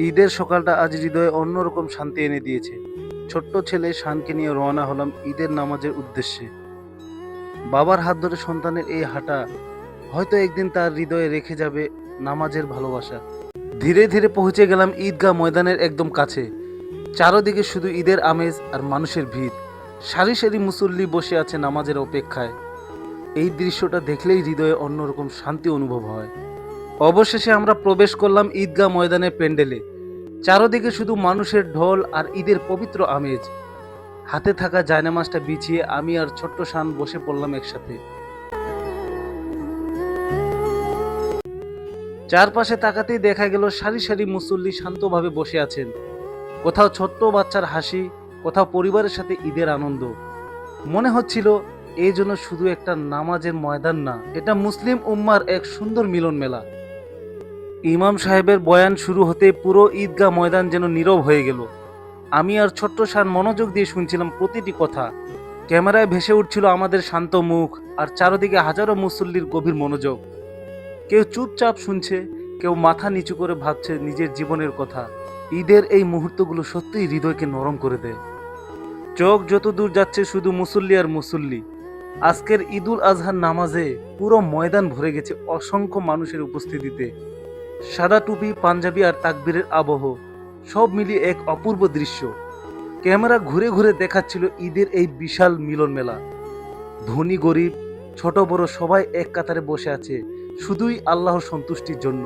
ঈদের সকালটা আজ হৃদয়ে অন্যরকম শান্তি এনে দিয়েছে। ছোট্ট ছেলে শানকে নিয়ে রওনা হলাম ঈদের নামাজের উদ্দেশ্যে। বাবার হাত ধরে সন্তানের এই হাঁটা হয়তো একদিন তার হৃদয়ে রেখে যাবে নামাজের ভালোবাসা। ধীরে ধীরে পৌঁছে গেলাম ঈদগাহ ময়দানের একদম কাছে। চারদিকে শুধু ঈদের আমেজ আর মানুষের ভিড়। সারি সারি মুসল্লি বসে আছে নামাজের অপেক্ষায়। এই দৃশ্যটা দেখলেই হৃদয়ে অন্যরকম শান্তি অনুভব হয়। অবশেষে আমরা প্রবেশ করলাম ঈদগাহ ময়দানের প্যান্ডেলে। চারদিকে শুধু মানুষের ঢোল আর ঈদের পবিত্র আমেজ। হাতে থাকা জায়নামাজটা বিছিয়ে আমি আর ছোট্ট শান বসে পড়লাম একসাথে। চারপাশে তাকাতেই দেখা গেল সারি সারি মুসল্লি শান্তভাবে বসে আছেন। কোথাও ছোট্ট বাচ্চার হাসি, কোথাও পরিবারের সাথে ঈদের আনন্দ। মনে হচ্ছিল এই জন্য শুধু একটা নামাজের ময়দান না, এটা মুসলিম উম্মার এক সুন্দর মিলন মেলা। ইমাম সাহেবের বয়ান শুরু হতে পুরো ঈদগাহ ময়দান যেন নীরব হয়ে গেল। আমি আর ছোট্ট শান মনোযোগ দিয়ে শুনছিলাম প্রতিটি কথা। ক্যামেরায় ভেসে উঠছিল আমাদের শান্ত মুখ, আর চারদিকে হাজারো মুসল্লির গভীর মনোযোগ। কেউ চুপচাপ শুনছে, কেউ মাথা নিচু করে ভাবছে নিজের জীবনের কথা। ঈদের এই মুহূর্তগুলো সত্যিই হৃদয়কে নরম করে দেয়। চোখ যত দূর যাচ্ছে শুধু মুসল্লি আর মুসল্লি। আজকের ঈদুল আজহার নামাজে পুরো ময়দান ভরে গেছে অসংখ্য মানুষের উপস্থিতিতে। সাদা টুপি, পাঞ্জাবি আর তাকবীরের আবহ সব মিলিয়ে এক অপূর্ব দৃশ্য। ক্যামেরা ঘুরে ঘুরে দেখাচ্ছিল ঈদের এই বিশাল মিলন মেলা। ধনী গরিব, ছোট বড় সবাই এক কাতারে বসে আছে শুধুই আল্লাহর সন্তুষ্টির জন্য।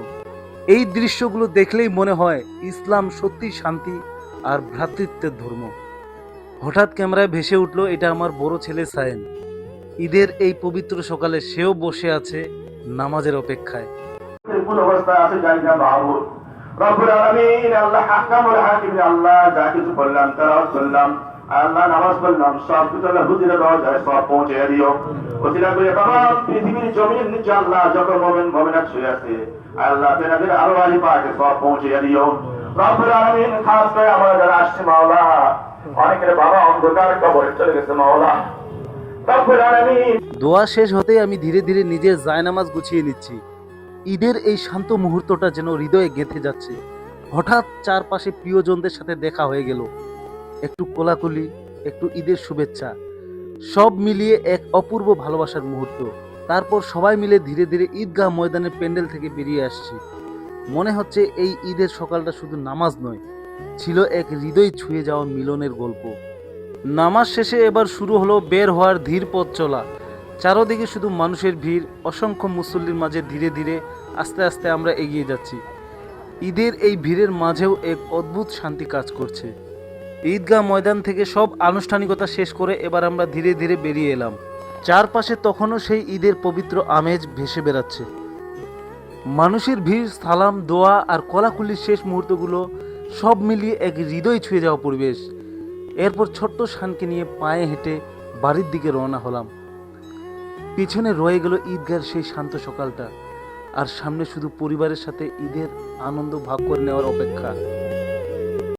এই দৃশ্যগুলো দেখলেই মনে হয় ইসলাম সত্যি শান্তি আর ভ্রাতৃত্বের ধর্ম। হঠাৎ ক্যামেরায় ভেসে উঠল এটা আমার বড় ছেলে সায়েম। ঈদের এই পবিত্র সকালে সেও বসে আছে নামাজের অপেক্ষায়। কোন অবস্থা আছে জানি না মাহবুব রব্বুল আলামিন আল্লাহ হাকামুল হাকিম আল্লাহ যা কিছু বললাম তেলাওয়াত করলাম আল্লাহ নামাজ পড়লাম সব কিছু আল্লাহ হুজুরের দরজায় সব পৌঁছে দিও। ওসিলা করে तमाम পৃথিবীর জমিনের নিচে আল্লাহ যত মুমিন মুমিনাত শুয়ে আছে আল্লাহ তেনাদের আরওয়াহি পাকে সব পৌঁছে দিও রব্বুল আলামিন। খাস করে আমরা যারা আসছে মাওলা, অনেকের বাবা অন্ধকার কবরে চলে গেছে মাওলা রব্বুল আলামিন। দোয়া শেষ হতেই আমি ধীরে ধীরে নিজের জায়নামাজ গুছিয়ে নিচ্ছি। ঈদের এই শান্ত মুহূর্তটা যেন হৃদয়ে গেঁথে যাচ্ছে। হঠাৎ চারপাশে প্রিয়জনদের সাথে দেখা হয়ে গেল। একটু কোলাকুলি, একটু ঈদের শুভেচ্ছা, সব মিলিয়ে এক অপূর্ব ভালোবাসার মুহূর্ত। তারপর সবাই মিলে ধীরে ধীরে ঈদগাহ ময়দানের প্যান্ডেল থেকে বেরিয়ে আসছি। মনে হচ্ছে এই ঈদের সকালটা শুধু নামাজ নয়, ছিল এক হৃদয় ছুঁয়ে যাওয়া মিলনের গল্প। নামাজ শেষে এবার শুরু হলো বের হওয়ার ধীর পথ চলা। চারদিকে শুধু মানুষের ভিড়, অসংখ্য মুসল্লির মাঝে ধীরে ধীরে আস্তে আস্তে আমরা এগিয়ে যাচ্ছি। ঈদের এই ভিড়ের মাঝেও এক অদ্ভুত শান্তি কাজ করছে। ঈদগাহ ময়দান থেকে সব আনুষ্ঠানিকতা শেষ করে এবার আমরা ধীরে ধীরে বেরিয়ে এলাম। চারপাশে তখনও সেই ঈদের পবিত্র আমেজ ভেসে বেড়াচ্ছে। মানুষের ভিড়, সালাম, দোয়া আর কোলাকুলির শেষ মুহূর্তগুলো সব মিলিয়ে এক হৃদয় ছুঁয়ে যাওয়া পরিবেশ। এরপর ছোট্ট শানকে নিয়ে পায়ে হেঁটে বাড়ির দিকে রওনা হলাম। পিছনে রয়ে গেল ঈদগাহের সেই শান্ত সকালটা, আর সামনে শুধু পরিবারের সাথে ঈদের আনন্দ ভাগ করে নেওয়ার অপেক্ষা।